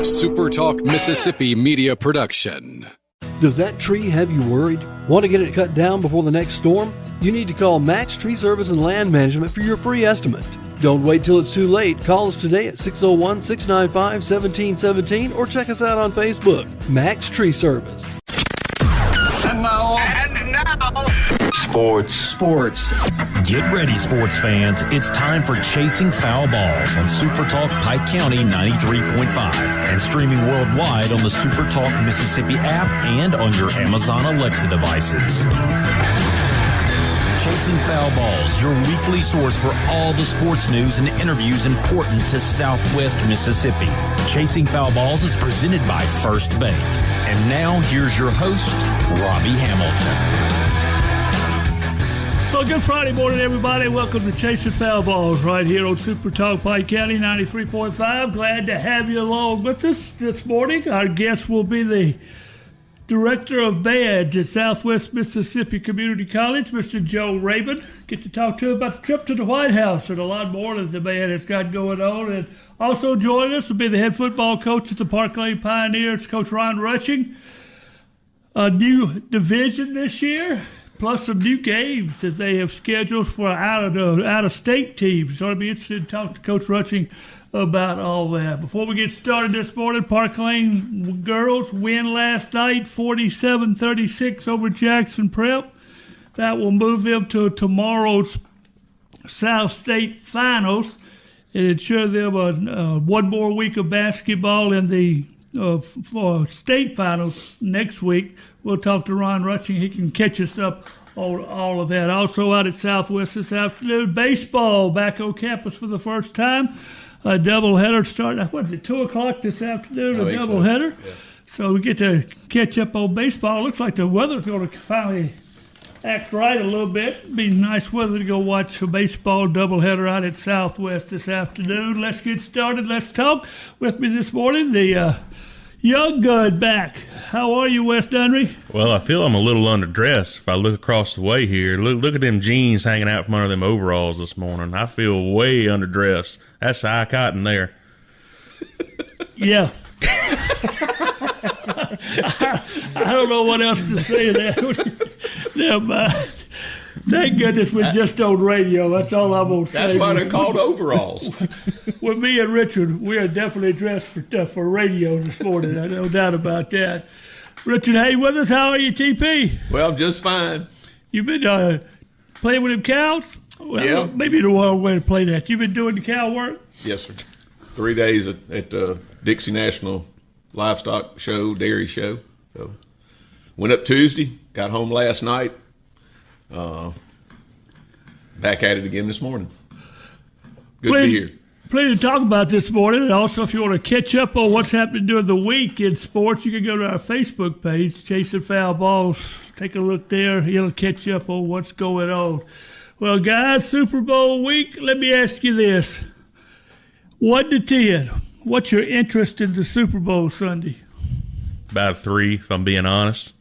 SuperTalk Mississippi media production. Does that tree have you worried? Want to get it cut down before the next storm? You need to call Max Tree Service and Land Management for your free estimate. Don't wait till it's too late. Call us today at 601-695-1717 or check us out on Facebook. Max Tree Service. And now, Sports. Get ready, sports fans. It's time for Chasing Foul Balls on SuperTalk Pike County 93.5 and streaming worldwide on the SuperTalk Mississippi app and on your Amazon Alexa devices. Chasing Foul Balls, your weekly source for all the sports news and interviews important to Southwest Mississippi. Chasing Foul Balls is presented by First Bank. And now, here's your host, Robbie Hamilton. Well, good Friday morning, everybody. Welcome to Chasing Foul Balls right here on SuperTalk Pike County 93.5. Glad to have you along with us this morning. Our guest will be the Director of Bands at Southwest Mississippi Community College, Mr. Joe Raymond. Get to talk to him about the trip to the White House and a lot more that the band has got going on. And also joining us will be the head football coach at the Parklane Pioneers, Coach Ron Rushing. A new division this year, plus some new games that they have scheduled for out-of-state teams. So it'll be interesting to talk to Coach Rushing about all that. Before we get started this morning, Parklane girls win last night, 47-36 over Jackson Prep. That will move them to tomorrow's South State Finals and ensure them one more week of basketball in the for state finals next week. We'll talk to Ron Rushing. He can catch us up on all of that. Also out at Southwest this afternoon, baseball back on campus for the first time. A doubleheader starting, 2 o'clock this afternoon, a doubleheader. So. Yeah. So we get to catch up on baseball. Looks like the weather's going to finally act right a little bit. Be nice weather to go watch a baseball doubleheader out at Southwest this afternoon. Let's get started. Let's talk. With me this morning, the young gun back. How are you, Wes Dunry? Well, I feel I'm a little underdressed if I look across the way here. Look at them jeans hanging out from under them overalls this morning. I feel way underdressed. That's high cotton there. Yeah. I don't know what else to say there. Thank goodness we're just on radio. That's all I'm going to say. That's why they're called overalls. With me and Richard, we are definitely dressed for radio this morning. No doubt about that. Richard, hey, with us. How are you, TP? Well, just fine. You been playing with them cows? Well, yeah. Maybe the wrong way to play that. You been doing the cow work? Yes, sir. 3 days at Dixie National Livestock Show, Dairy Show. So went up Tuesday, got home last night. Back at it again this morning. Good to be here. Plenty to talk about this morning. And also, if you want to catch up on what's happening during the week in sports, you can go to our Facebook page, Chasing Foul Balls. Take a look there. It'll catch you up on what's going on. Well, guys, Super Bowl week, let me ask you this. 1 to 10, what's your interest in the Super Bowl Sunday? About a 3, if I'm being honest.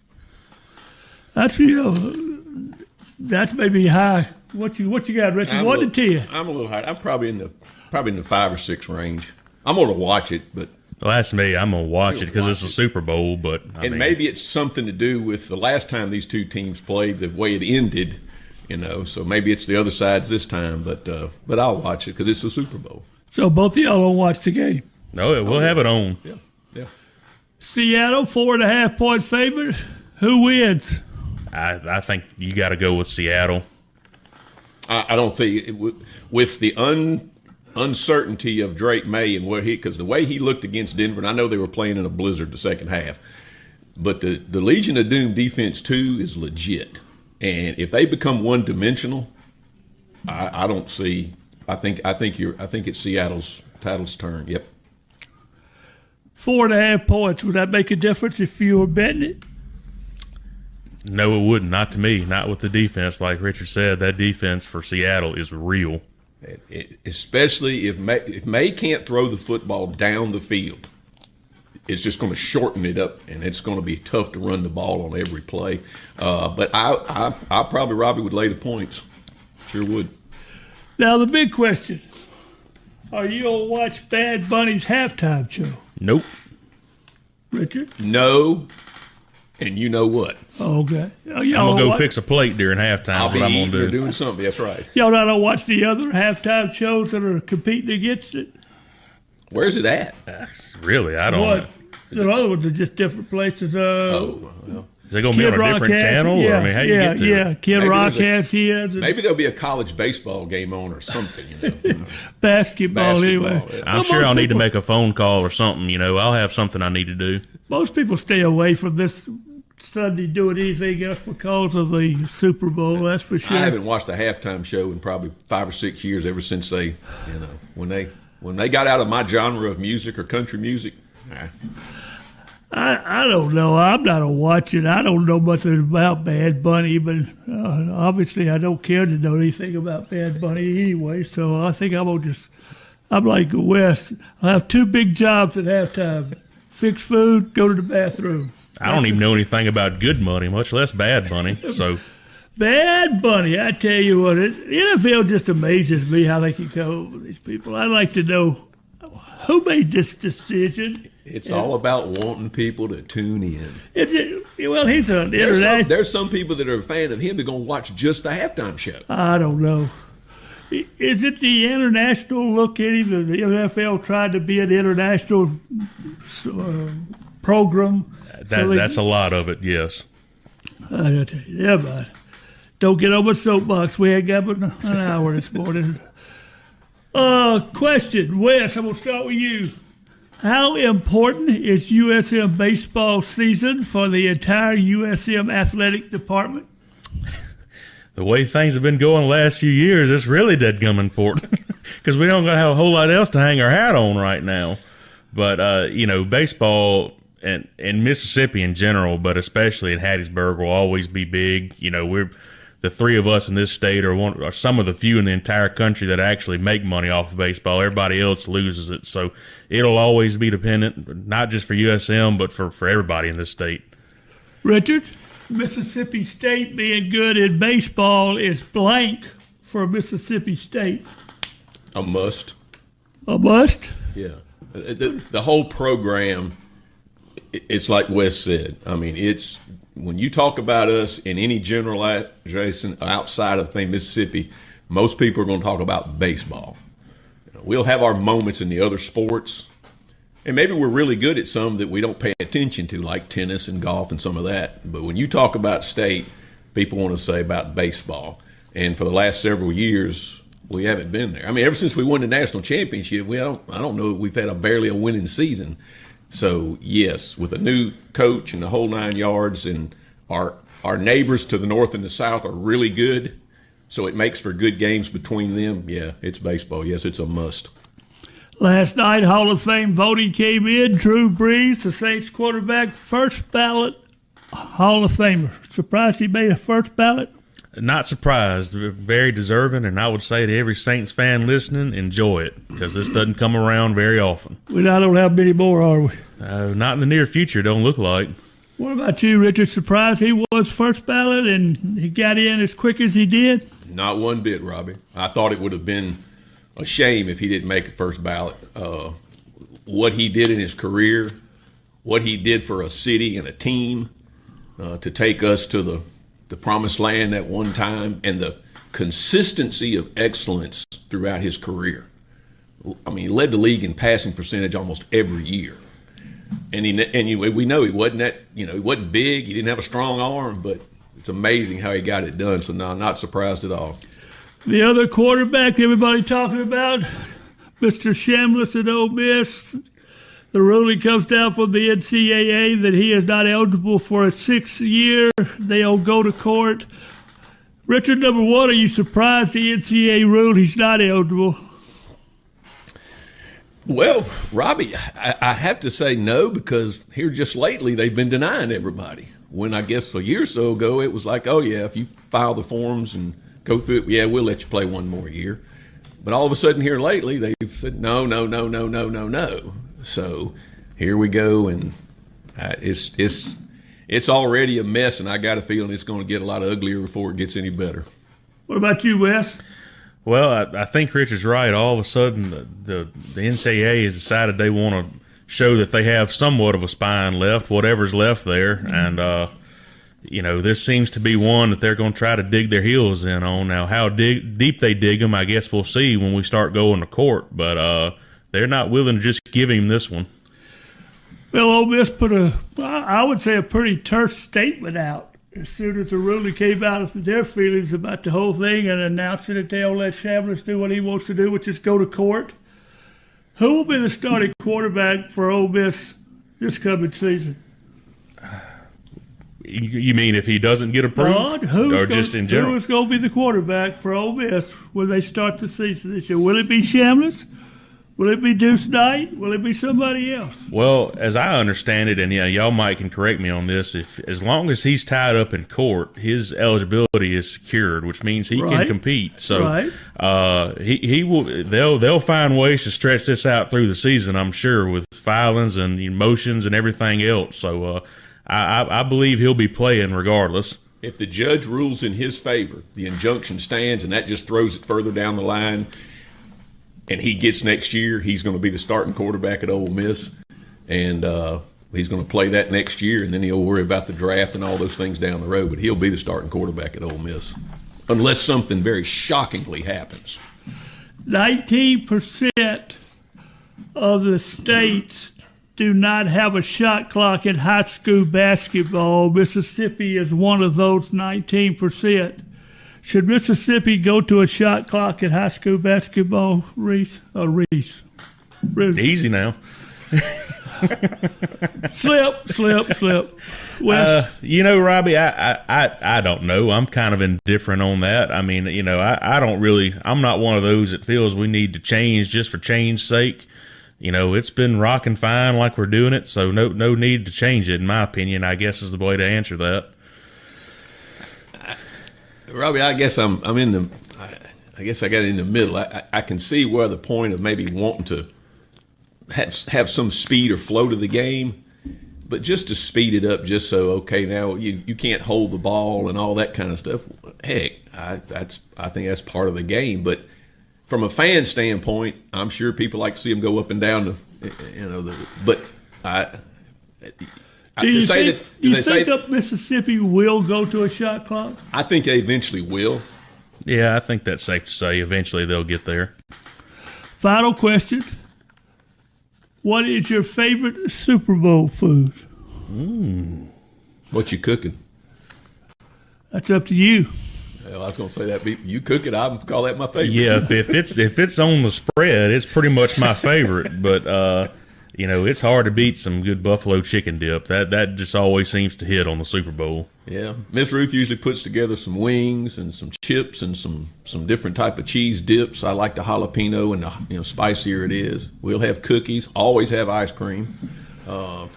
That's maybe high. What you got, Richard? 1 to 10. I'm a little high. I'm probably in the 5 or 6 range. I'm going to watch it, but well, that's me. I'm going to watch it because it's a Super Bowl. But maybe it's something to do with the last time these two teams played, the way it ended. So maybe it's the other side's this time. But I'll watch it because it's the Super Bowl. So both of y'all will watch the game. No, we'll have it on. Yeah. Seattle 4.5-point favorite. Who wins? I think you got to go with Seattle. I don't think with the uncertainty of Drake May and because the way he looked against Denver, and I know they were playing in a blizzard the second half, but the Legion of Doom defense too is legit, and if they become one-dimensional, I don't see. I think it's Seattle's title's turn. Yep. 4.5 points. Would that make a difference if you were betting it? No, it wouldn't. Not to me. Not with the defense. Like Richard said, that defense for Seattle is real. Especially if May can't throw the football down the field, it's just going to shorten it up, and it's going to be tough to run the ball on every play. But I probably, Robbie, would lay the points. Sure would. Now, the big question, are you going to watch Bad Bunny's halftime show? Nope. Richard? No, and you know what? Okay. I'm going to go fix a plate during halftime. I'll What be I'm eating going or to do. doing something. That's right. Y'all not don't watch the other halftime shows that are competing against it? Where's it at? Really, I don't know. The other ones are just different places. Well, Is it going to be on a different channel? Yeah, or, I mean, how you get to it? Kid Maybe Rock there's has his. maybe there'll be a college baseball game on or something. Basketball, anyway. yeah. I'm Well, sure most I'll need to people- make a phone call or something. I'll have something I need to do. Most people stay away from this Sunday doing anything else because of the Super Bowl, that's for sure. I haven't watched a halftime show in probably 5 or 6 years. Ever since they, when they got out of my genre of music or country music. I don't know. I'm not a watching. I don't know much about Bad Bunny, but obviously I don't care to know anything about Bad Bunny anyway. So I think I'm like Wes. I have 2 big jobs at halftime: fix food, go to the bathroom. I don't even know anything about Good Money, much less Bad Bunny. So Bad Bunny, I tell you what, the NFL just amazes me how they can come up with these people. I'd like to know who made this decision. It's all about wanting people to tune in. Well, he's an international. There's some people that are a fan of him that are going to watch just the halftime show. I don't know. Is it the international look at him? The NFL tried to be an international program. that's a lot of it, yes. I tell you, yeah, but don't get on my soapbox. We ain't got but an hour this morning. Question, Wes, I'm going to start with you. How important is USM baseball season for the entire USM athletic department? The way things have been going the last few years, it's really dead-gum important because we don't have a whole lot else to hang our hat on right now. But, baseball and Mississippi in general, but especially in Hattiesburg, will always be big. We're the 3 of us in this state are some of the few in the entire country that actually make money off of baseball. Everybody else loses it. So it'll always be dependent, not just for USM, but for everybody in this state. Richard, Mississippi State being good in baseball is blank for Mississippi State. A must. A must? Yeah. The whole program, it's like Wes said. I mean, it's when you talk about us in any generalization outside of Mississippi, most people are going to talk about baseball. We'll have our moments in the other sports, and maybe we're really good at some that we don't pay attention to, like tennis and golf and some of that. But when you talk about state, people want to say about baseball. And for the last several years, we haven't been there. I mean, ever since we won the national championship, I don't know, we've had barely a winning season. So, yes, with a new coach and the whole 9 yards, and our neighbors to the north and the south are really good, so it makes for good games between them. Yeah, it's baseball. Yes, it's a must. Last night, Hall of Fame voting came in. Drew Brees, the Saints quarterback, first ballot Hall of Famer. Surprised he made a first ballot? Not surprised. Very deserving, and I would say to every Saints fan listening, enjoy it, because this doesn't come around very often. We don't have many more, are we? Not in the near future, don't look like. What about you, Richard? Surprised he was first ballot and he got in as quick as he did? Not one bit, Robbie. I thought it would have been a shame if he didn't make a first ballot. What he did in his career, what he did for a city and a team to take us to the promised land at one time, and the consistency of excellence throughout his career. I mean, he led the league in passing percentage almost every year. And we know he wasn't he wasn't big, he didn't have a strong arm, but it's amazing how he got it done. So no, not surprised at all. The other quarterback everybody talking about, Mr. Shamliss at Ole Miss, the ruling comes down from the NCAA that he is not eligible for a 6th year. They'll go to court. Richard, number one, are you surprised the NCAA ruled he's not eligible? Well, Robbie, I have to say no, because here just lately they've been denying everybody. When I guess a year or so ago it was like, oh, yeah, if you file the forms and go through it, yeah, we'll let you play one more year. But all of a sudden here lately they've said no. So here we go, and it's already a mess, and I got a feeling it's going to get a lot uglier before it gets any better. What about you, Wes? Well, I think Richard's right. All of a sudden, the NCAA has decided they want to show that they have somewhat of a spine left, whatever's left there. And, this seems to be one that they're going to try to dig their heels in on. Now, how deep they dig them, I guess we'll see when we start going to court. But they're not willing to just give him this one. Well, Ole Miss put I would say a pretty terse statement out as soon as the ruling came out of their feelings about the whole thing and announcing that they'll let Chambliss do what he wants to do, which is go to court. Who will be the starting quarterback for Ole Miss this coming season? You mean if he doesn't get approved? Or just in general? Who is going to be the quarterback for Ole Miss when they start the season this year? Will it be Chambliss? Will it be Deuce Knight? Will it be somebody else? Well, as I understand it, and y'all might can correct me on this, as long as he's tied up in court, his eligibility is secured, which means he can compete. So he will. They'll find ways to stretch this out through the season, I'm sure, with filings and motions and everything else. So I believe he'll be playing regardless. If the judge rules in his favor, the injunction stands, and that just throws it further down the line. And he gets next year, he's going to be the starting quarterback at Ole Miss. And he's going to play that next year, and then he'll worry about the draft and all those things down the road. But he'll be the starting quarterback at Ole Miss, unless something very shockingly happens. 19% of the states do not have a shot clock in high school basketball. Mississippi is one of those 19%. Should Mississippi go to a shot clock in high school basketball, Reese? Easy now. Slip. Robbie, I don't know. I'm kind of indifferent on that. I mean, I don't really. I'm not one of those that feels we need to change just for change's sake. It's been rocking fine like we're doing it, so no need to change it. In my opinion, I guess is the way to answer that. Robbie, I guess I'm in the. I guess I got in the middle. I can see where the point of maybe wanting to have some speed or flow to the game, but just to speed it up, just so now you can't hold the ball and all that kind of stuff. Heck, I think that's part of the game. But from a fan standpoint, I'm sure people like to see them go up and down. Do you think that Mississippi will go to a shot clock? I think they eventually will. Yeah, I think that's safe to say. Eventually they'll get there. Final question. What is your favorite Super Bowl food? What you cooking? That's up to you. Well, I was going to say that. You cook it, I would call that my favorite. Yeah, if it's on the spread, it's pretty much my favorite. But it's hard to beat some good buffalo chicken dip. That just always seems to hit on the Super Bowl. Yeah, Miss Ruth usually puts together some wings and some chips and some different type of cheese dips. I like the jalapeno and the spicier it is. We'll have cookies. Always have ice cream.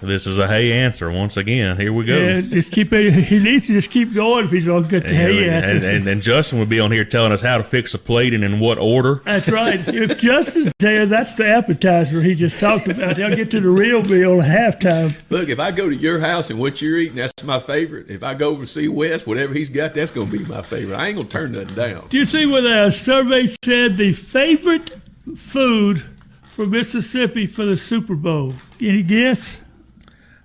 This is a hey answer once again. Here we go. Yeah, just keep it. He needs to just keep going if he's going to get the hey answer. And Justin would be on here telling us how to fix a plate and in what order. That's right. If Justin's there, that's the appetizer he just talked about. They'll get to the real meal at halftime. Look, if I go to your house and what you're eating, that's my favorite. If I go over to see Wes, whatever he's got, that's going to be my favorite. I ain't going to turn nothing down. Do you see what the survey said the favorite food for Mississippi for the Super Bowl? Any guess?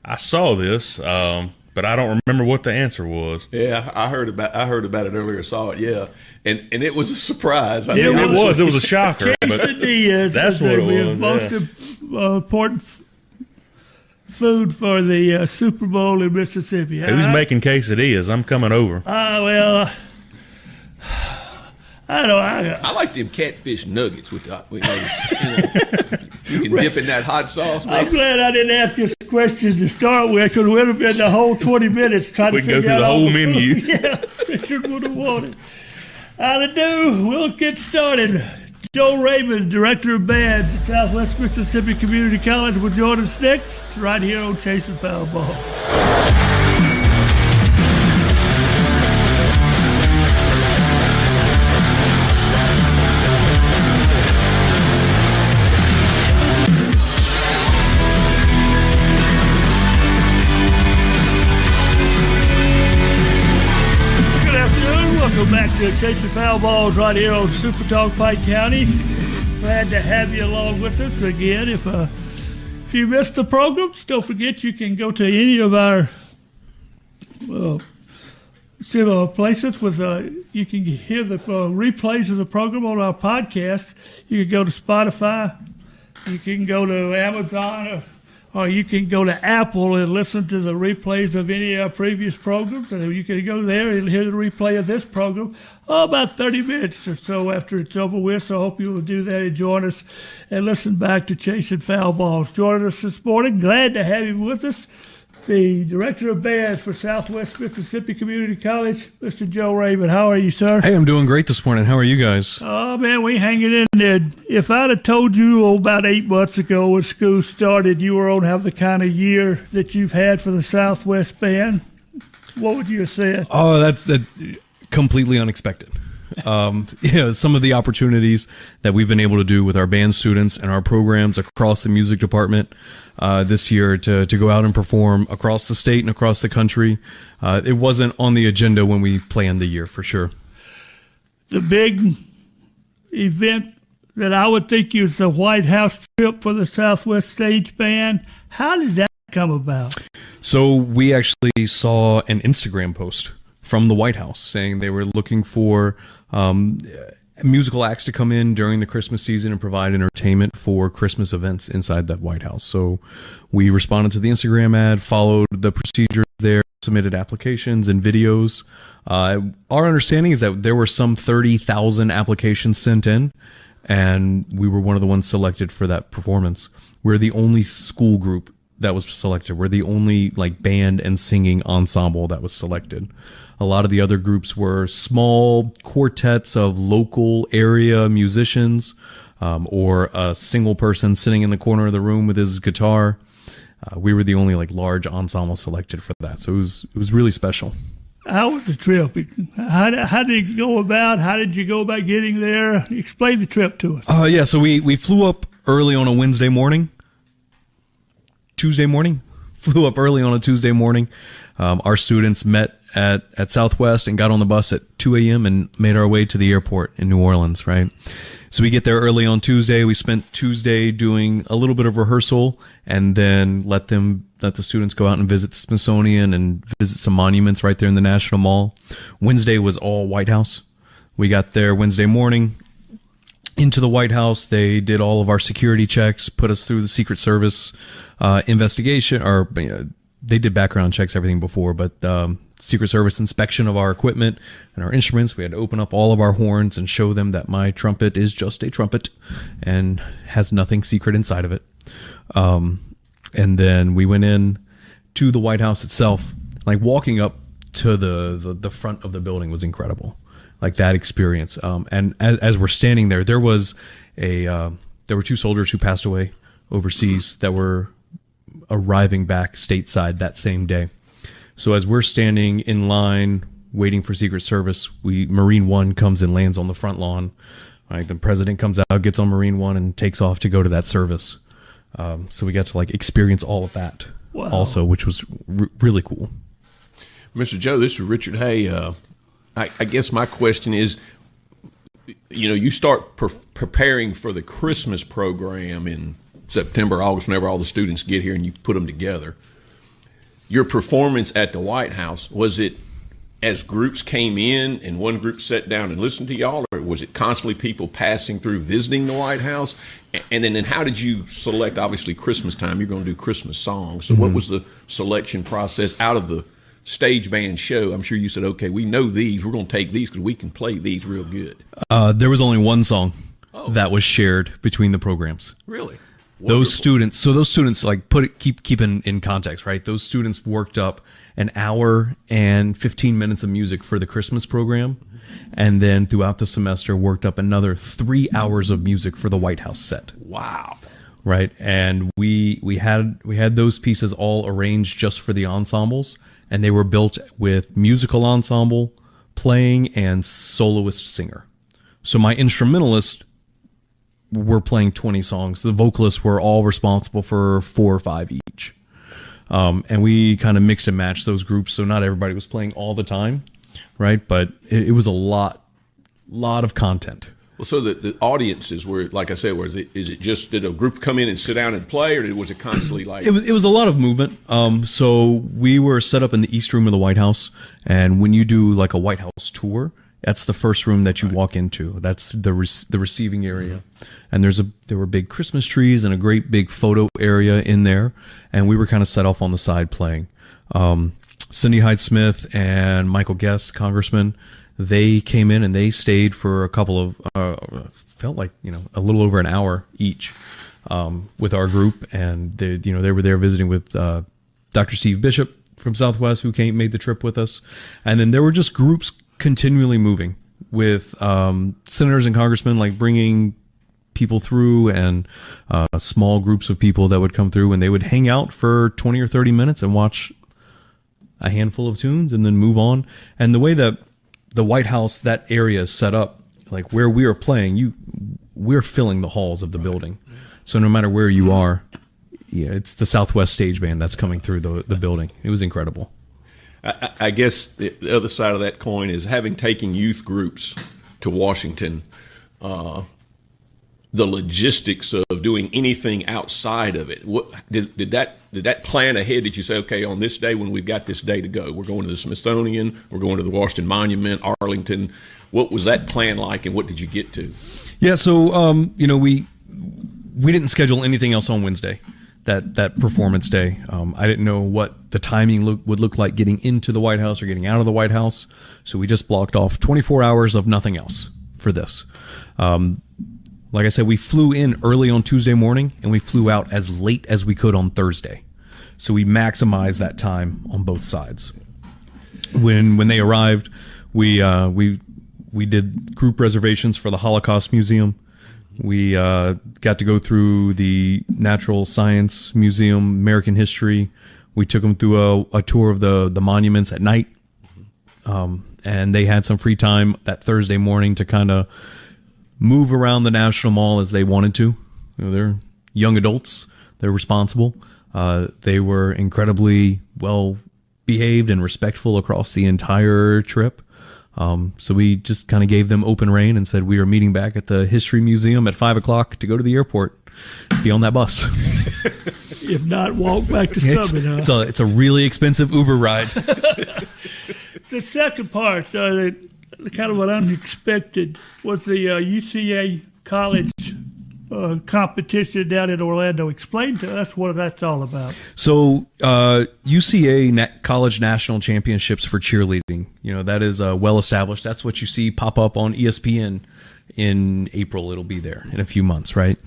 I saw this, but I don't remember what the answer was. Yeah, I heard about it earlier. Saw it, yeah, and it was a surprise. It was a shocker. Quesadillas. That's what it was. Most important food for the Super Bowl in Mississippi. Who's making quesadillas? I'm coming over. Well. I like them catfish nuggets with you can dip in that hot sauce. Man. I'm glad I didn't ask this question to start with, because we'd have been the whole 20 minutes trying to figure out all the menu. Yeah, Richard would have wanted. How'd it do? We'll get started. Joe Raymond, Director of Bands at Southwest Mississippi Community College, will join us next, right here on Chasing Foul Ball. Back to Chasing Foul Balls right here on SuperTalk Pike County. Glad to have you along with us again. If If you missed the programs, don't forget you can go to any of our places with you can hear the replays of the program on our podcast. You can go to Spotify, you can go to Amazon, or you can go to Apple and listen to the replays of any of our previous programs. And you can go there and hear the replay of this program about 30 minutes or so after it's over with. So I hope you will do that and join us and listen back to Chasing Foul Balls. Joining us this morning, glad to have him with us, the Director of Bands for Southwest Mississippi Community College, Mr. Joe Raymond. How are you, sir? Hey, I'm doing great this morning. How are you guys? Oh, man, we hanging in there. If I'd have told you about 8 months ago when school started you were going to have the kind of year that you've had for the Southwest Band, what would you have said? Oh, that's completely unexpected. Some of the opportunities that we've been able to do with our band students and our programs across the music department this year to go out and perform across the state and across the country. It wasn't on the agenda when we planned the year, for sure. The big event that I would think is the White House trip for the Southwest Stage Band. How did that come about? So we actually saw an Instagram post from the White House saying they were looking for musical acts to come in during the Christmas season and provide entertainment for Christmas events inside that White House. So we responded to the Instagram ad, followed the procedure there, submitted applications and videos. Our understanding is that there were some 30,000 applications sent in, and we were one of the ones selected for that performance. We're the only school group that was selected. We're the only band and singing ensemble that was selected. A lot of the other groups were small quartets of local area musicians, or a single person sitting in the corner of the room with his guitar. We were the only large ensemble selected for that, so it was really special. How was the trip? How did it go about? How did you go about getting there? Explain the trip to us. So we flew up early on a Tuesday morning. Flew up early on a Tuesday morning. Our students met at Southwest and got on the bus at 2 a.m. and made our way to the airport in New Orleans, right? So we get there early on Tuesday. We spent Tuesday doing a little bit of rehearsal and then let the students go out and visit the Smithsonian and visit some monuments right there in the National Mall. Wednesday was all White House. We got there Wednesday morning into the White House. They did all of our security checks, put us through the Secret Service investigation, or they did background checks, everything before, but Secret Service inspection of our equipment and our instruments. We had to open up all of our horns and show them that my trumpet is just a trumpet and has nothing secret inside of it. And then we went in to the White House itself. Walking up to the front of the building was incredible. That experience. And as we're standing there, there were 2 soldiers who passed away overseas that were arriving back stateside that same day. So as we're standing in line waiting for Secret Service, Marine One comes and lands on the front lawn. Right, the president comes out, gets on Marine One, and takes off to go to that service. So we got to experience all of that also, which was really cool. Mr. Joe, this is Richard Hay. I guess my question is, you start preparing for the Christmas program in September, August, whenever all the students get here and you put them together. Your performance at the White House, was it as groups came in and one group sat down and listened to y'all, or was it constantly people passing through visiting the White House? And then how did you select, obviously Christmas time, you're going to do Christmas songs. So what was the selection process out of the stage band show? I'm sure you said, okay, we know these, we're going to take these because we can play these real good. There was only one song that was shared between the programs. Really? Those students, keep in context, right? Those students worked up an hour and 15 minutes of music for the Christmas program, and then throughout the semester worked up another 3 hours of music for the White House set. Wow. Right. And we had those pieces all arranged just for the ensembles, and they were built with musical ensemble, playing, and soloist singer. So my instrumentalists were playing 20 songs. The vocalists were all responsible for 4 or 5 each. And we kind of mix and match those groups, so not everybody was playing all the time, right? But it was a lot of content Well, so the audiences were, like I said, is it just, did a group come in and sit down and play, or was it constantly like? It was a lot of movement. So we were set up in the East Room of the White House, and when you do like a White House tour, that's the first room that you walk into. That's the receiving area, and there were big Christmas trees and a great big photo area in there, and we were kind of set off on the side playing. Cindy Hyde-Smith and Michael Guest, Congressman, they came in and they stayed for a couple of felt like a little over an hour each with our group, and they were there visiting with Dr. Steve Bishop from Southwest, who made the trip with us, and then there were just groups continually moving with senators and congressmen, like bringing people through, and small groups of people that would come through, and they would hang out for 20 or 30 minutes and watch a handful of tunes and then move on. And the way that the White House, that area is set up, like where we are playing, we're filling the halls of the building. So no matter where you are, it's the Southwest Stage Band that's coming through the building. It was incredible. I guess the other side of that coin is, having taken youth groups to Washington, the logistics of doing anything outside of it. Did that plan ahead? Did you say, okay, on this day when we've got this day to go, we're going to the Smithsonian, we're going to the Washington Monument, Arlington? What was that plan like, and what did you get to? Yeah, so we didn't schedule anything else on Wednesday, that performance day. I didn't know what the timing would look like getting into the White House or getting out of the White House, so we just blocked off 24 hours of nothing else for this. Like I said, we flew in early on Tuesday morning, and we flew out as late as we could on Thursday. So we maximized that time on both sides. When they arrived, we did group reservations for the Holocaust Museum. We got to go through the Natural Science Museum, American History. We took them through a tour of the monuments at night. And they had some free time that Thursday morning to kind of move around the National Mall as they wanted to. They're young adults. They're responsible. They were incredibly well behaved and respectful across the entire trip. So we just kind of gave them open rein and said we are meeting back at the History Museum at 5:00 to go to the airport. Be on that bus. If not, walk back to Summit. It's a really expensive Uber ride. The second part, kind of what unexpected, was the UCA college competition down in Orlando. Explain to us what that's all about. So UCA College National Championships for cheerleading, that is well established. That's what you see pop up on ESPN in April. It'll be there in a few months, right?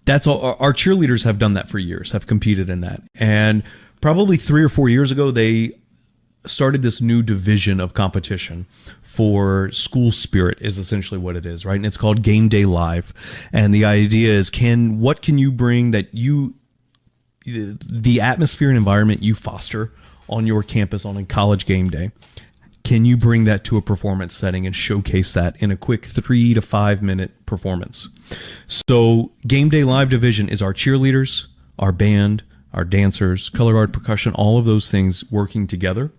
That's all. Our cheerleaders have done that for years, have competed in that. And probably 3 or 4 years ago, they started this new division of competition for school spirit, is essentially what it is, right? And it's called Game Day Live. And the idea is, what can you bring that the atmosphere and environment you foster on your campus on a college game day, can you bring that to a performance setting and showcase that in a quick 3 to 5 minute performance? So Game Day Live division is our cheerleaders, our band, our dancers, color guard, percussion, all of those things working together.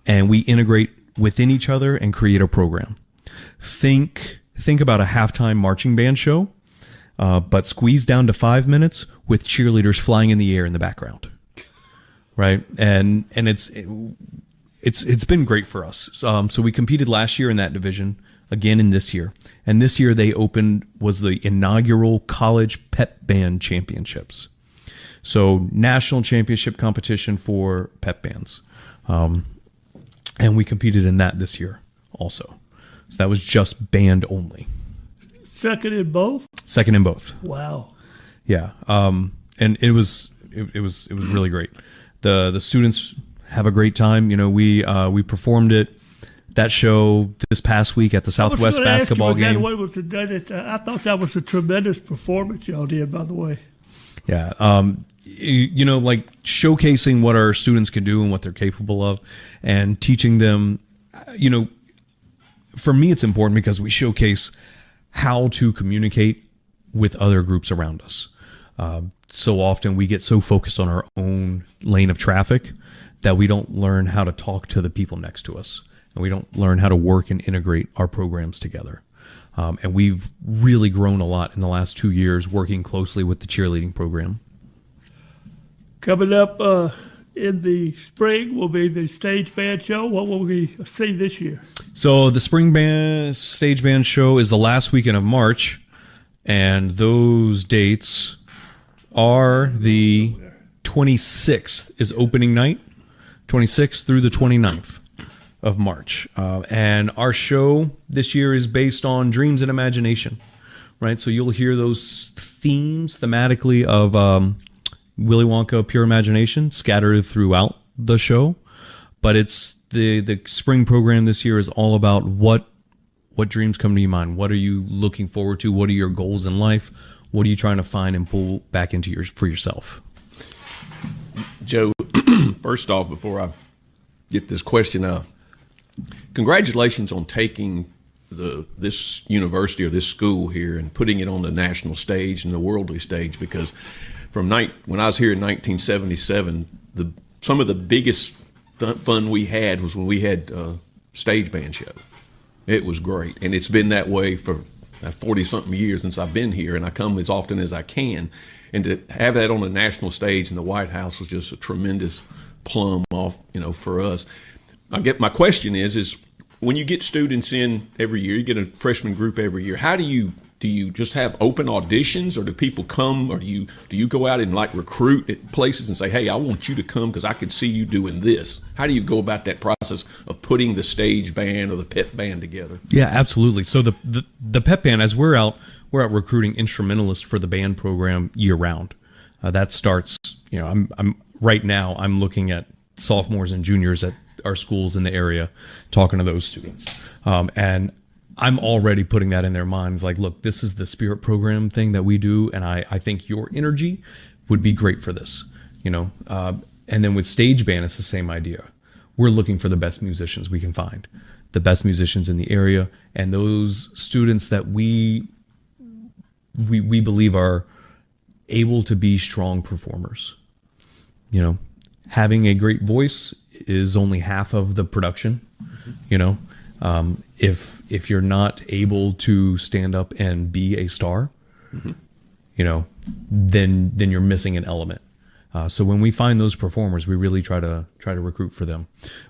And we integrate within each other and create a program. Think about a halftime marching band show, but squeezed down to 5 minutes with cheerleaders flying in the air in the background, right? And it's been great for us. So we competed last year in that division, again in this year, and this year was the inaugural college pep band championships. So national championship competition for pep bands. And we competed in that this year also. So that was just band only. Second in both? Second in both. Wow. Yeah. And it was really great. The students have a great time. We performed that show this past week at the Southwest basketball game. I thought that was a tremendous performance y'all did, by the way. Yeah. Like showcasing what our students can do and what they're capable of, and teaching them, for me, it's important because we showcase how to communicate with other groups around us. So often we get so focused on our own lane of traffic that we don't learn how to talk to the people next to us, and we don't learn how to work and integrate our programs together. And we've really grown a lot in the last 2 years working closely with the cheerleading program. Coming up in the spring will be the stage band show. What will we see this year? So the stage band show is the last weekend of March, and those dates are the 26th is opening night, 26th through the 29th of March. And our show this year is based on dreams and imagination, right? So you'll hear those themes thematically of Willy Wonka Pure Imagination scattered throughout the show. But it's the spring program this year is all about what dreams come to your mind. What are you looking forward to? What are your goals in life? What are you trying to find and pull back into for yourself? Joe, first off, before I get this question, congratulations on taking this university or this school here and putting it on the national stage and the worldly stage, because when I was here in 1977, some of the biggest fun we had was when we had a stage band show. It was great, and it's been that way for 40-something years since I've been here, and I come as often as I can. And to have that on a national stage in the White House was just a tremendous plum off, for us. My question is when you get students in every year, you get a freshman group every year, how do you just have open auditions, or do people come, or do you go out and recruit at places and say, hey, I want you to come because I could see you doing this? How do you go about that process of putting the stage band or the pep band together? Yeah, absolutely. So the pep band, as we're out recruiting instrumentalists for the band program year round. That starts, I'm right now I'm looking at sophomores and juniors at our schools in the area, talking to those students. And I'm already putting that in their minds. Like, look, this is the spirit program thing that we do, and I think your energy would be great for this, And then with stage band, it's the same idea. We're looking for the best musicians we can find, the best musicians in the area, and those students that we believe are able to be strong performers. Having a great voice is only half of the production. If you're not able to stand up and be a star, then you're missing an element. So when we find those performers, we really try to recruit for them.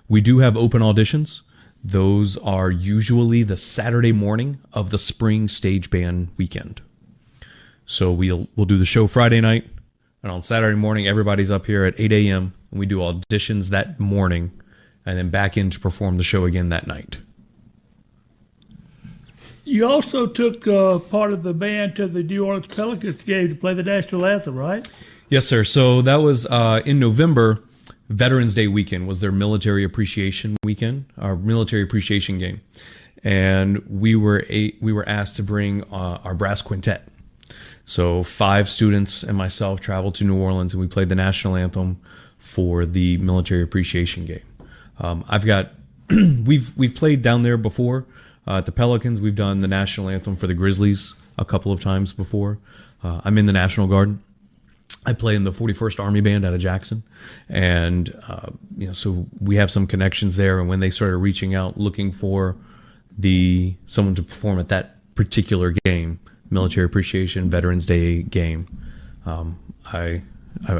We do have open auditions. Those are usually the Saturday morning of the spring stage band weekend. So we'll do the show Friday night, and on Saturday morning, everybody's up here at 8 a.m. and we do auditions that morning, and then back in to perform the show again that night. You also took part of the band to the New Orleans Pelicans game to play the national anthem, right? Yes, sir. So that was in November. Veterans Day weekend was their military appreciation weekend, our military appreciation game, and we were asked to bring our brass quintet. So 5 students and myself traveled to New Orleans, and we played the national anthem for the military appreciation game. We've played down there before at the Pelicans. We've done the national anthem for the Grizzlies a couple of times before. I'm in the National Guard. I play in the 41st Army Band out of Jackson, and so we have some connections there. And when they started reaching out looking for someone to perform at that particular game, military appreciation Veterans Day game, I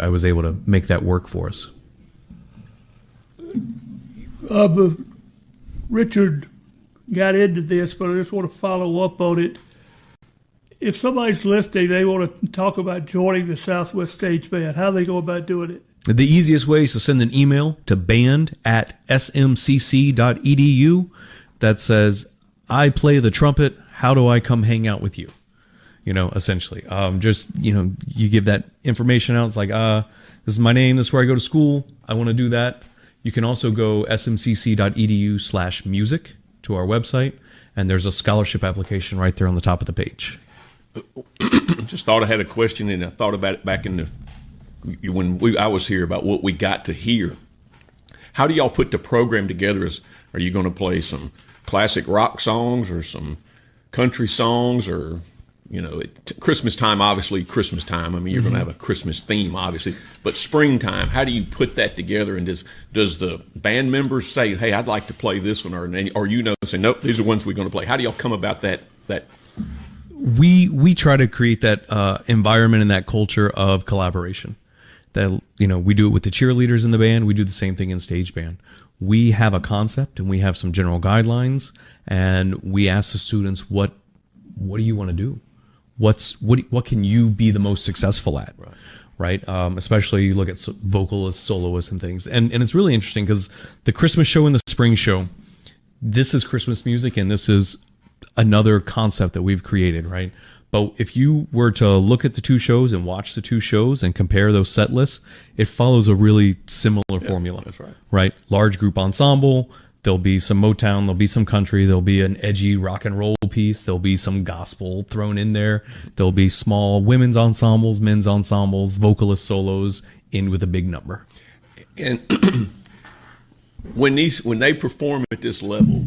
was able to make that work for us. Richard got into this, but I just want to follow up on it. If somebody's listening, they want to talk about joining the Southwest Stage Band, how do they go about doing it? The easiest way is to send an email to band@smcc.edu that says, I play the trumpet, how do I come hang out with you? Essentially. You give that information out. It's like, this is my name, this is where I go to school, I want to do that. You can also go smcc.edu/music to our website, and there's a scholarship application right there on the top of the page. Just thought I had a question, and I thought about it back in I was here about what we got to hear. How do y'all put the program together? Are you going to play some classic rock songs or some country songs, or Christmas time? Obviously, Christmas time. I mean, you're going to have a Christmas theme, obviously, but springtime. How do you put that together? And does the band members say, "Hey, I'd like to play this one," or say, "Nope, these are ones we're going to play"? How do y'all come about that that? We try to create that environment and that culture of collaboration. That, we do it with the cheerleaders in the band. We do the same thing in stage band. We have a concept and we have some general guidelines, and we ask the students, what do you want to do? What can you be the most successful at? Right? Especially you look at vocalists, soloists, and things. And it's really interesting because the Christmas show and the spring show, this is Christmas music, and this is another concept that we've created, right? But if you were to look at the two shows and watch the two shows and compare those set lists, it follows a really similar formula. That's right. Right? Large group ensemble. There'll be some Motown. There'll be some country. There'll be an edgy rock and roll piece. There'll be some gospel thrown in there. There'll be small women's ensembles, men's ensembles, vocalist solos in with a big number. And when they perform at this level,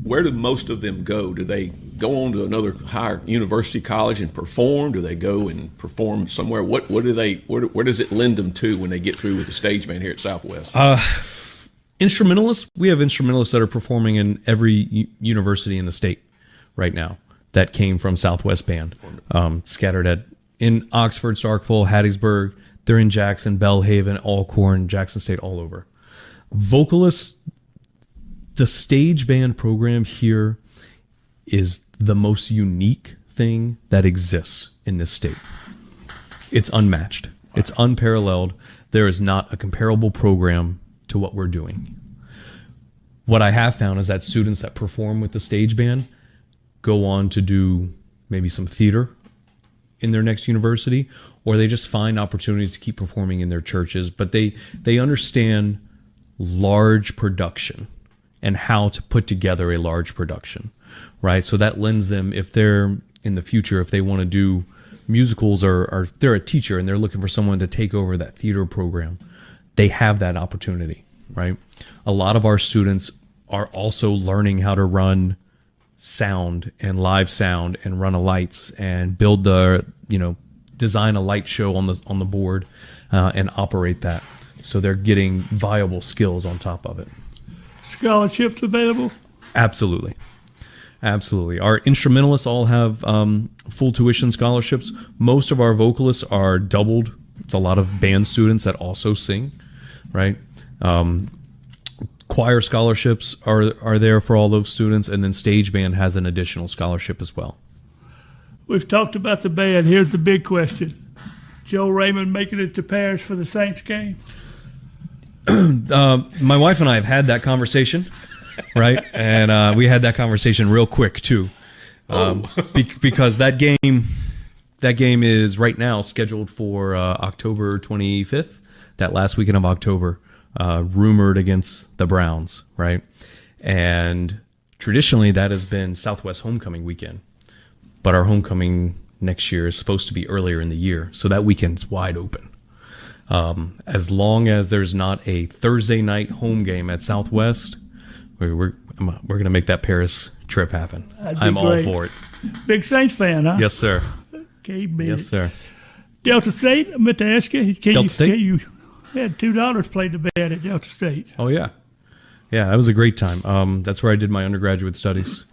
where do most of them go? Do they go on to another higher university college and perform? Do they go and perform somewhere? Where does it lend them to when they get through with the stage band here at Southwest? Instrumentalists, we have instrumentalists that are performing in every university in the state right now that came from Southwest Band, scattered in Oxford, Starkville, Hattiesburg. They're in Jackson, Belhaven, Alcorn, Jackson State, all over. Vocalists, the stage band program here is the most unique thing that exists in this state. It's unmatched. It's unparalleled. There is not a comparable program to what we're doing. What I have found is that students that perform with the stage band go on to do maybe some theater in their next university, or they just find opportunities to keep performing in their churches, but they understand large production and how to put together a large production, right? So that lends them, if they're in the future, if they want to do musicals, or they're a teacher and they're looking for someone to take over that theater program, they have that opportunity, right? A lot of our students are also learning how to run sound and live sound and run a lights and build design a light show on the board and operate that. So they're getting viable skills on top of it. Scholarships available? Absolutely. Our instrumentalists all have full tuition scholarships. Most of our vocalists are doubled. It's a lot of band students that also sing, right? Choir scholarships are there for all those students, and then stage band has an additional scholarship as well. We've talked about the band. Here's the big question. Joe Raymond making it to Paris for the Saints game? My wife and I have had that conversation, right? And we had that conversation real quick too, because that game is right now scheduled for October 25th, that last weekend of October, rumored against the Browns, right? And traditionally that has been Southwest homecoming weekend, but our homecoming next year is supposed to be earlier in the year, so that weekend's wide open. As long as there's not a Thursday night home game at Southwest, we're going to make that Paris trip happen. I'm all for it. Big Saints fan, huh? Yes, sir. Okay, man. Yes, sir. Delta State, I meant to ask you. Delta State? You had $2 played the band at Delta State. Oh, yeah. Yeah, that was a great time. That's where I did my undergraduate studies.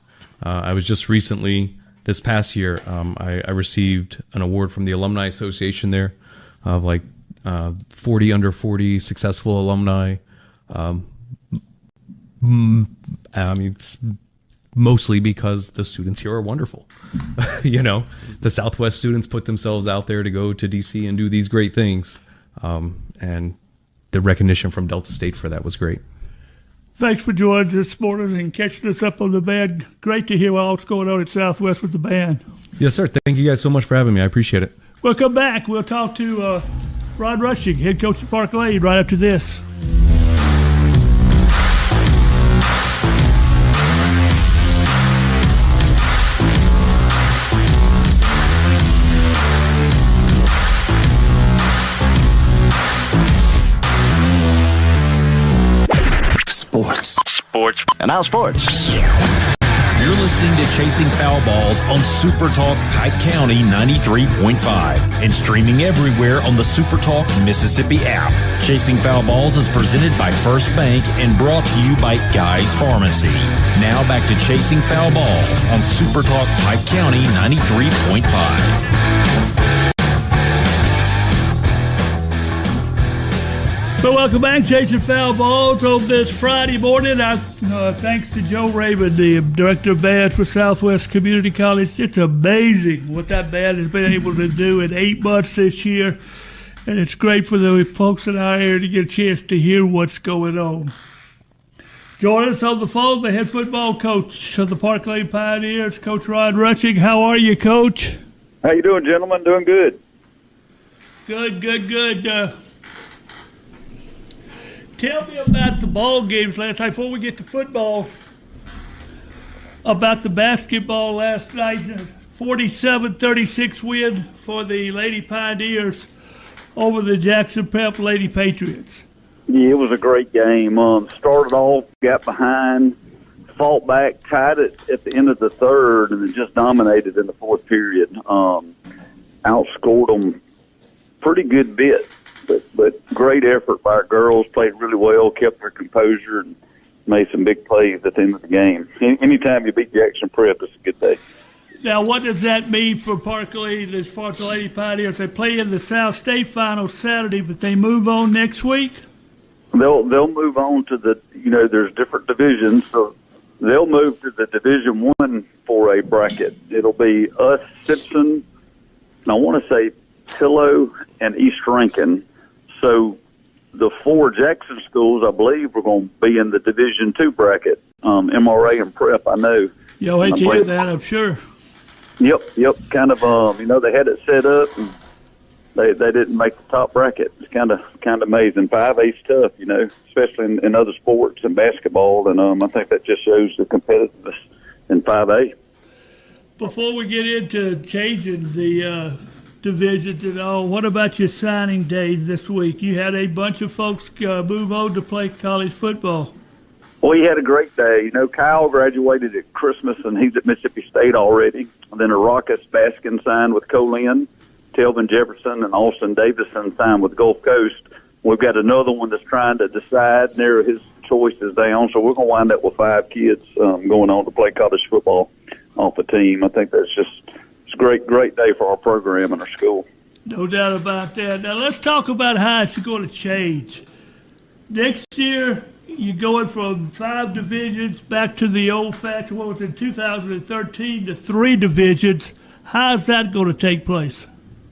I was just recently, this past year, I received an award from the Alumni Association there of 40 under 40 successful alumni. It's mostly because the students here are wonderful. The Southwest students put themselves out there to go to DC and do these great things. And the recognition from Delta State for that was great. Thanks for joining us this morning and catching us up on the band. Great to hear what's going on at Southwest with the band. Yes, sir. Thank you guys so much for having me. I appreciate it. We'll come back. We'll talk to Rod Rushing, head coach at Parklane, right after this. Sports. And now sports. You're listening to Chasing Foul Balls on SuperTalk Pike County 93.5 and streaming everywhere on the SuperTalk Mississippi app. Chasing Foul Balls is presented by First Bank and brought to you by Guy's Pharmacy. Now back to Chasing Foul Balls on SuperTalk Pike County 93.5. So welcome back, Chasing Foul Balls on this Friday morning. Thanks to Joe Raymond, the director of band for Southwest Community College. It's amazing what that band has been able to do in 8 months this year, and it's great for the folks in our area to get a chance to hear what's going on. Joining us on the phone, the head football coach of the Parklane Pioneers, Coach Ron Rushing. How are you, Coach? How you doing, gentlemen? Doing good. Good. Tell me about the ball games last night before we get to football. About the basketball last night, 47-36 win for the Lady Pioneers over the Jackson Prep Lady Patriots. Yeah, it was a great game. Started off, got behind, fought back, tied it at the end of the third, and then just dominated in the fourth period. Outscored them pretty good bit. But great effort by our girls, played really well, kept their composure, and made some big plays at the end of the game. Anytime you beat Jackson Prep, it's a good day. Now, what does that mean for Parklane as far as the Lady Pioneers? They play in the South State Final Saturday, but they move on next week? They'll move on to there's different divisions, so they'll move to the Division I 4A bracket. It'll be us, Simpson, and I want to say Pillow and East Rankin. So the 4 Jackson schools, I believe, are going to be in the Division II bracket. MRA and Prep, I know. You'll hate to hear that, I'm sure. Yep. Kind of, they had it set up, and they didn't make the top bracket. It's kind of amazing. 5A's tough, especially in other sports and basketball, and I think that just shows the competitiveness in 5A. Before we get into changing the divisions and all, what about your signing days this week? You had a bunch of folks move on to play college football. Well, he had a great day. Kyle graduated at Christmas, and he's at Mississippi State already. And then Aracus Baskin signed with Colin. Telvin Jefferson and Austin Davison signed with Gulf Coast. We've got another one that's trying to decide, narrow his choices down. So we're going to wind up with 5 kids going on to play college football off the team. I think that's just it's a great day for our program and our school. No doubt about that. Now, let's talk about how it's going to change. Next year, you're going from 5 divisions back to the old-fashioned, what was in 2013, to 3 divisions. How's that going to take place?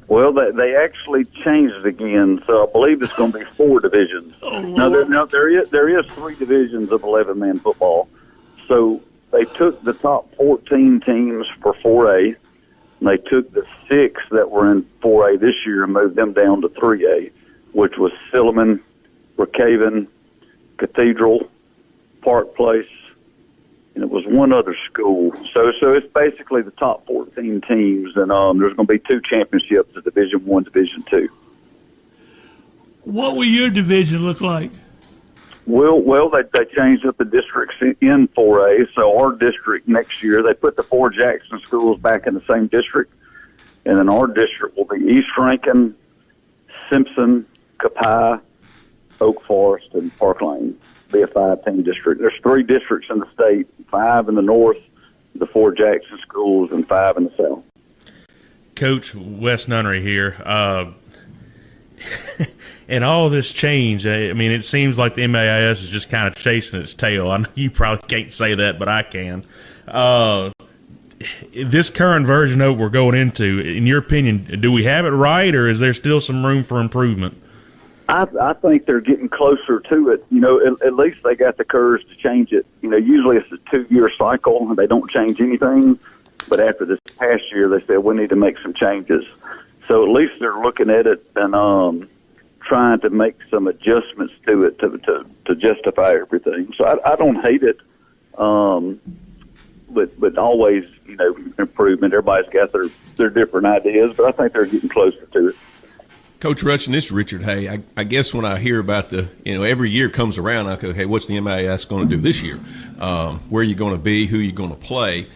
Well, they actually changed it again, so I believe it's going to be 4 divisions. There is 3 divisions of 11-man football. So they took the top 14 teams for 4A, and they took the 6 that were in 4A this year and moved them down to 3A, which was Silliman, Brookhaven, Cathedral, Park Place, and it was one other school. So it's basically the top 14 teams, and there's going to be 2 championships at Division I, Division II. What will your division look like? Well, they changed up the districts in 4A. So our district next year, they put the 4 Jackson schools back in the same district, and then our district will be East Rankin, Simpson, Copiah, Oak Forest, and Parklane. Be a 5-team district. There's 3 districts in the state, 5 in the north, the 4 Jackson schools, and 5 in the south. Coach Wes Nunnery here. And all this change, I mean, it seems like the MAIS is just kind of chasing its tail. I know you probably can't say that, but I can. This current version of what we're going into, in your opinion, do we have it right, or is there still some room for improvement? I think they're getting closer to it. At least they got the courage to change it. Usually it's a 2-year cycle, and they don't change anything. But after this past year, they said, we need to make some changes. So at least they're looking at it and trying to make some adjustments to it to justify everything. So I don't hate it, but always, improvement. Everybody's got their different ideas, but I think they're getting closer to it. Coach Rutchin, this is Richard Hay. I guess when I hear about every year comes around, I go, hey, what's the MAS going to do this year? Where are you going to be? Who are you going to play?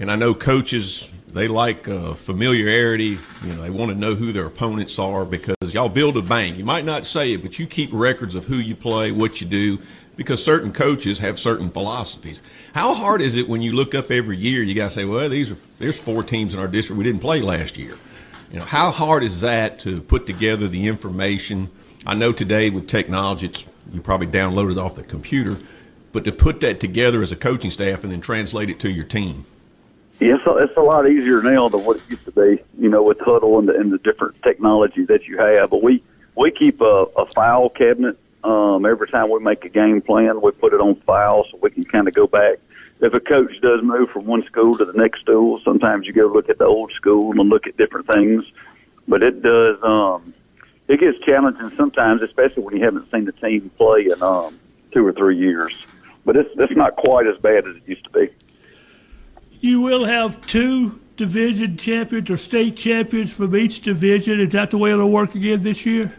And I know coaches, they like familiarity. You know, they want to know who their opponents are because y'all build a bank. You might not say it, but you keep records of who you play, what you do, because certain coaches have certain philosophies. How hard is it when you look up every year, you got to say, well, there's 4 teams in our district we didn't play last year. You know, how hard is that to put together the information? I know today with technology, you probably download it off the computer, but to put that together as a coaching staff and then translate it to your team. Yeah, it's a lot easier now than what it used to be, you know, with Huddle and the different technology that you have. But we keep a file cabinet. Every time we make a game plan, we put it on file so we can kind of go back. If a coach does move from one school to the next school, sometimes you go look at the old school and look at different things. But it does, it gets challenging sometimes, especially when you haven't seen the team play in 2 or 3 years. But it's not quite as bad as it used to be. You will have 2 division champions or state champions from each division. Is that the way it'll work again this year?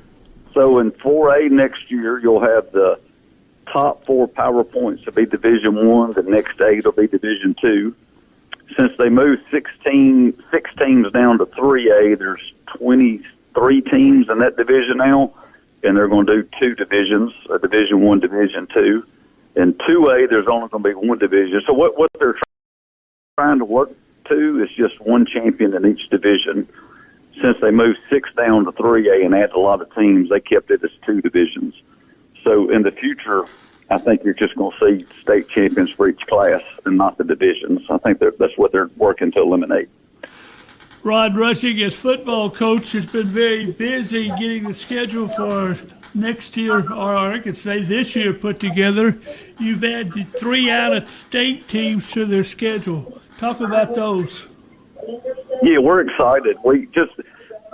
So in 4A next year, you'll have the top 4 PowerPoints to be Division I. The next 8 will be Division II. Since they moved 6 teams down to 3A, there's 23 teams in that division now, and they're going to do 2 divisions, a Division I, Division II. In 2A, there's only going to be 1 division. So what they're trying to work to is just 1 champion in each division. Since they moved 6 down to 3A and added a lot of teams, they kept it as 2 divisions. So in the future, I think you're just going to see state champions for each class and not the divisions. I think that's what they're working to eliminate. Rod Rushing, as football coach, has been very busy getting the schedule for next year, or I could say this year, put together. You've added 3 out-of-state teams to their schedule. Talk about those. Yeah, we're excited. We just,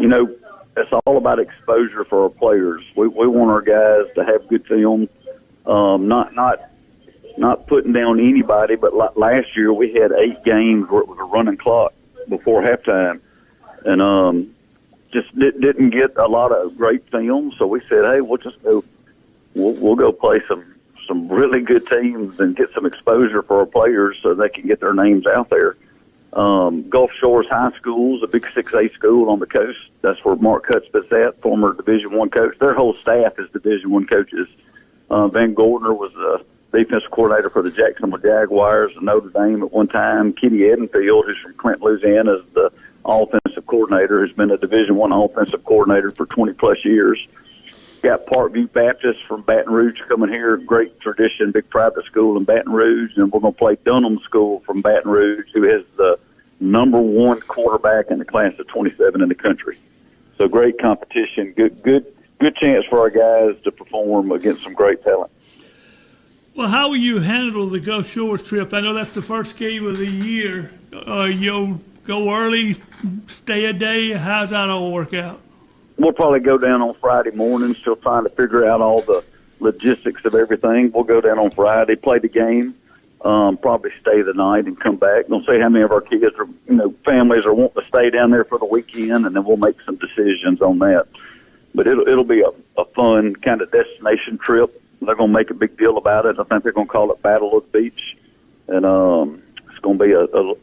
you know, it's all about exposure for our players. We want our guys to have good film, not putting down anybody. But last year we had 8 games where it was a running clock before halftime, and just didn't get a lot of great film. So we said, hey, we'll just go. We'll go play some really good teams and get some exposure for our players so they can get their names out there. Gulf Shores High School is a big 6A school on the coast. That's where Mark Hudspeth's at, former Division I coach. Their whole staff is Division I coaches. Van Gordner was a defensive coordinator for the Jacksonville Jaguars and Notre Dame at one time. Kenny Edenfield, who's from Clinton, Louisiana, is the offensive coordinator, who's been a Division I offensive coordinator for 20-plus years. Got Parkview Baptist from Baton Rouge coming here, great tradition, big private school in Baton Rouge. And we're going to play Dunham School from Baton Rouge, who has the #1 quarterback in the class of 27 in the country. So great competition, good chance for our guys to perform against some great talent. Well, how will you handle the Gulf Shores trip? I know that's the first game of the year. You'll go early, stay a day. How's that all work out? We'll probably go down on Friday morning, still trying to figure out all the logistics of everything. We'll go down on Friday, play the game, probably stay the night and come back. We'll see how many of our kids or families are wanting to stay down there for the weekend, and then we'll make some decisions on that. But it'll be a fun kind of destination trip. They're going to make a big deal about it. I think they're going to call it Battle of the Beach, and it's going to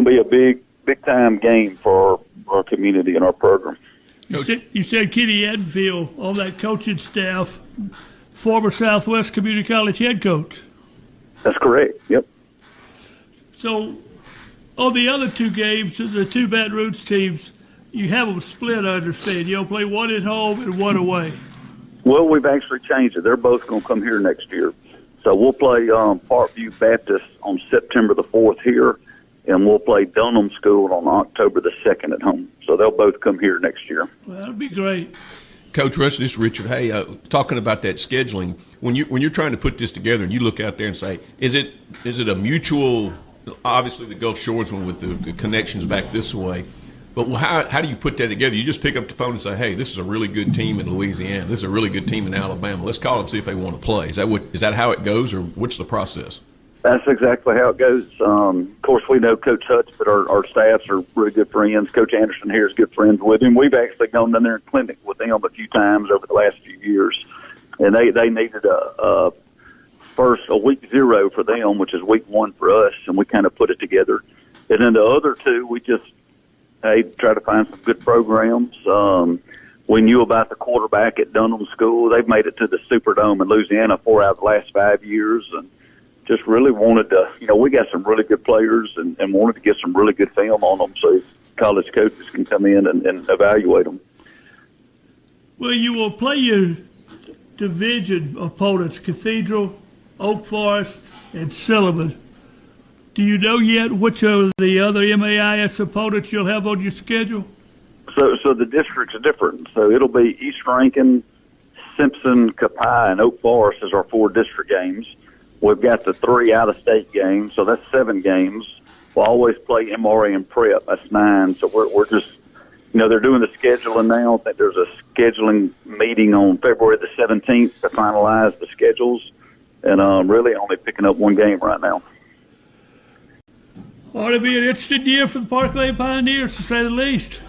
be a big time game for our community and our program. You said Kenny Edenfield on that coaching staff, former Southwest Community College head coach. That's correct, yep. So on the other 2 games, the 2 Baton Rouge teams, you have them split, I understand. You'll play 1 at home and 1 away. Well, we've actually changed it. They're both going to come here next year. So we'll play Parkview Baptist on September the 4th here, and we'll play Dunham School on October the 2nd at home. So they'll both come here next year. Well, that'll be great. Coach Rush, this is Richard. Hey, talking about that scheduling, when you're trying to put this together and you look out there and say, is it a mutual? Obviously, the Gulf Shores one with the connections back this way, but how do you put that together? You just pick up the phone and say, hey, this is a really good team in Louisiana. This is a really good team in Alabama. Let's call them, see if they want to play. Is that how it goes, or what's the process? That's exactly how it goes. Of course, we know Coach Hutch, but our staffs are really good friends. Coach Anderson here is good friends with him. We've actually gone down there and clinic with them a few times over the last few years, and they needed a week 0 for them, which is week 1 for us, and we kind of put it together. And then the other two, we just try to find some good programs. We knew about the quarterback at Dunham School. They've made it to the Superdome in Louisiana 4 out of the last 5 years, and just really wanted to, we got some really good players and wanted to get some really good film on them so college coaches can come in and evaluate them. Well, you will play your division opponents, Cathedral, Oak Forest, and Sullivan. Do you know yet which of the other MAIS opponents you'll have on your schedule? So the districts are different. So it'll be East Rankin, Simpson, Copiah, and Oak Forest as our 4 district games. We've got the 3 out-of-state games, so that's 7 games. We'll always play MRA and Prep. That's 9. So we're just, they're doing the scheduling now. I think there's a scheduling meeting on February the 17th to finalize the schedules, and really only picking up 1 game right now. Ought to be an interesting year for the Parklane Pioneers, to say the least.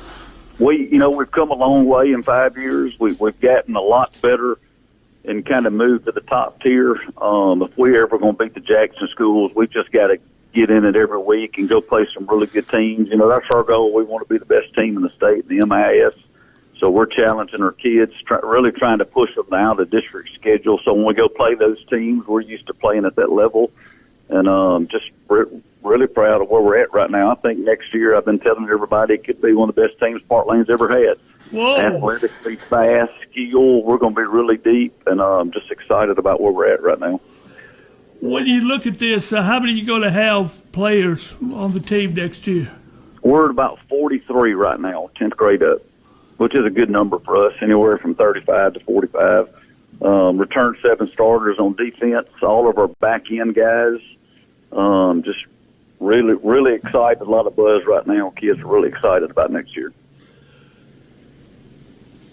We've come a long way in 5 years. We've gotten a lot better and kind of moved to the top tier. If we're ever going to beat the Jackson schools, we've just got to get in it every week and go play some really good teams. That's our goal. We want to be the best team in the state, the MIS. So we're challenging our kids, really trying to push them out of the district schedule. So when we go play those teams, we're used to playing at that level. And just really proud of where we're at right now. I think next year, I've been telling everybody, it could be one of the best teams Parklane's ever had. Whoa. Athletically fast, skill. We're going to be really deep, and I'm just excited about where we're at right now. When you look at this, how many are you going to have players on the team next year? We're at about 43 right now, 10th grade up, which is a good number for us, anywhere from 35 to 45. Returned 7 starters on defense, all of our back-end guys. Just really, really excited. A lot of buzz right now. Kids are really excited about next year.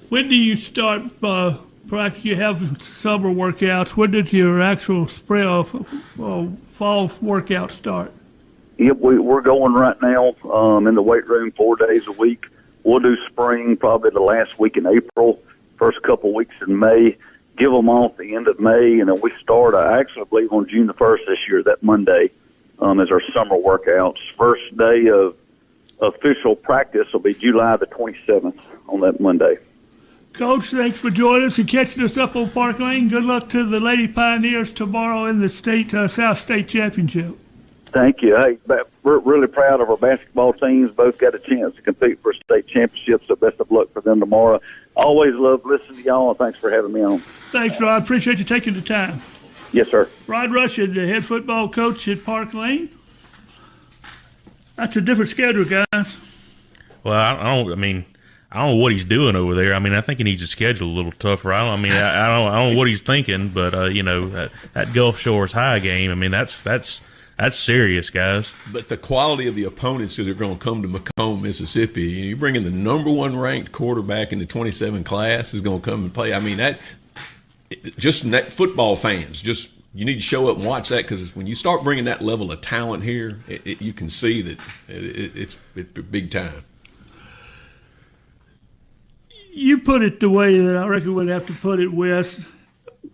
When do you start practice? You have summer workouts. When does your actual fall workout start? Yep, we're going right now in the weight room 4 days a week. We'll do spring probably the last week in April, first couple weeks in May. Give them off the end of May, and then we start, I actually believe, on June the 1st this year, that Monday, is our summer workouts. First day of official practice will be July the 27th on that Monday. Coach, thanks for joining us and catching us up on Parklane. Good luck to the Lady Pioneers tomorrow in the South State Championship. Thank you. Hey, we're really proud of our basketball teams. Both got a chance to compete for a state championship, so best of luck for them tomorrow. Always love listening to y'all, and thanks for having me on. Thanks, Rod. Appreciate you taking the time. Yes, sir. Rod Rushing, the head football coach at Parklane. That's a different schedule, guys. Well, I don't know what he's doing over there. I think he needs to schedule a little tougher. I don't know what he's thinking, but that Gulf Shores High game. That's serious, guys. But the quality of the opponents that are going to come to Macomb, Mississippi, you bring in the number 1 ranked quarterback in the 27 class is going to come and play. Football fans, you need to show up and watch that, because when you start bringing that level of talent here, you can see that it's big time. You put it the way that I reckon we'd have to put it, Wes.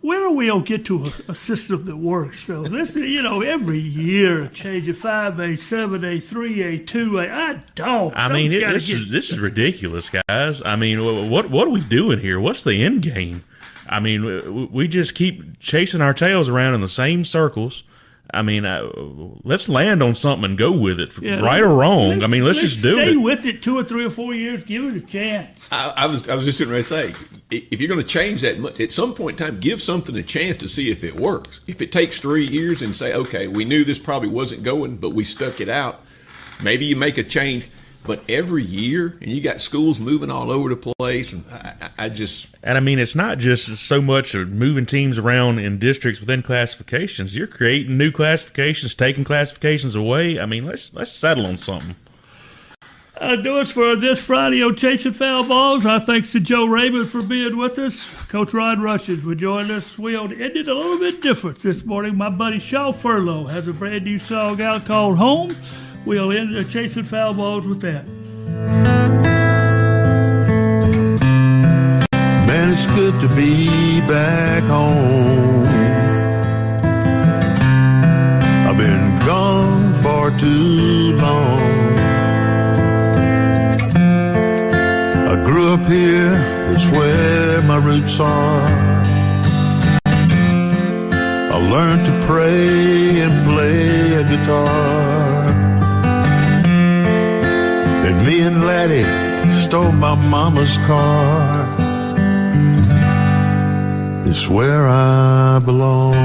When are we going to get to a system that works? So this, every year a change of 5A, 7A, 3A, 2A. This is ridiculous, guys. What are we doing here? What's the end game? We just keep chasing our tails around in the same circles. Let's land on something and go with it, right or wrong. Let's just do it. Stay with it 2 or 3 or 4 years. Give it a chance. I was just going to say, if you're going to change that much, at some point in time, give something a chance to see if it works. If it takes 3 years and say, okay, we knew this probably wasn't going, but we stuck it out, maybe you make a change. But every year, and you got schools moving all over the place, and it's not just so much of moving teams around in districts within classifications. You're creating new classifications, taking classifications away. Let's settle on something. Do us for this Friday on Chasing Foul Balls. Our thanks to Joe Raymond for being with us. Coach Rod Rushing for joining us. We'll end it a little bit different this morning. My buddy Shaw Furlow has a brand new song out called Home. We'll end Chasing Foul Balls with that. Man, it's good to be back home. I've been gone for too long. I grew up here, it's where my roots are. I learned to pray and play a guitar. And me and Laddie stole my mama's car. It's where I belong.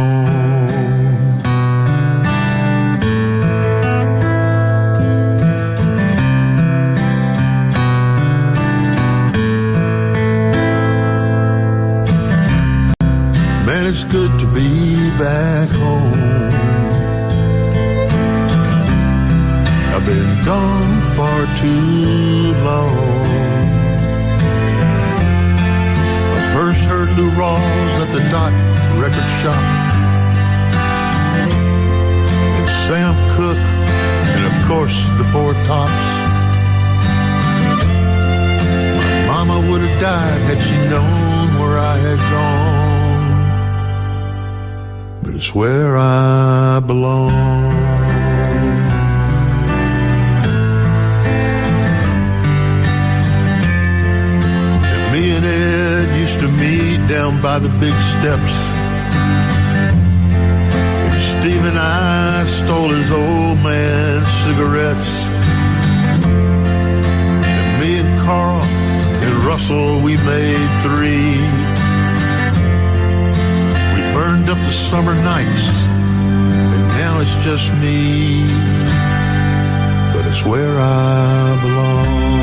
Man, it's good to be back home. I've been gone far too long. I first heard Lou Rawls at the Dot record shop, and Sam Cooke, and of course the Four Tops. My mama would have died had she known where I had gone, but it's where I belong. Me and Ed used to meet down by the big steps, and Steve and I stole his old man's cigarettes. And me and Carl and Russell, we made three. We burned up the summer nights, and now it's just me, but it's where I belong.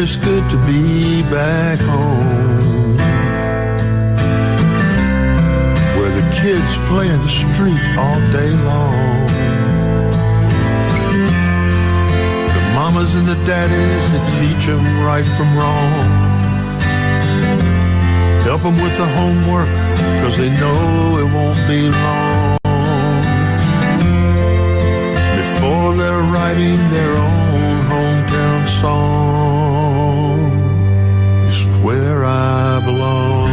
It's good to be back home, where the kids play in the street all day long. The mamas and the daddies that teach them right from wrong, help them with the homework, 'cause they know it won't be long before they're writing their own hometown song. Where I belong.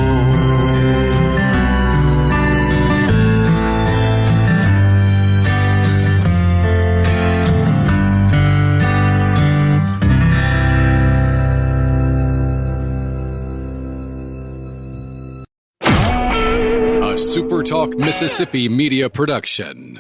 A SuperTalk Mississippi media production.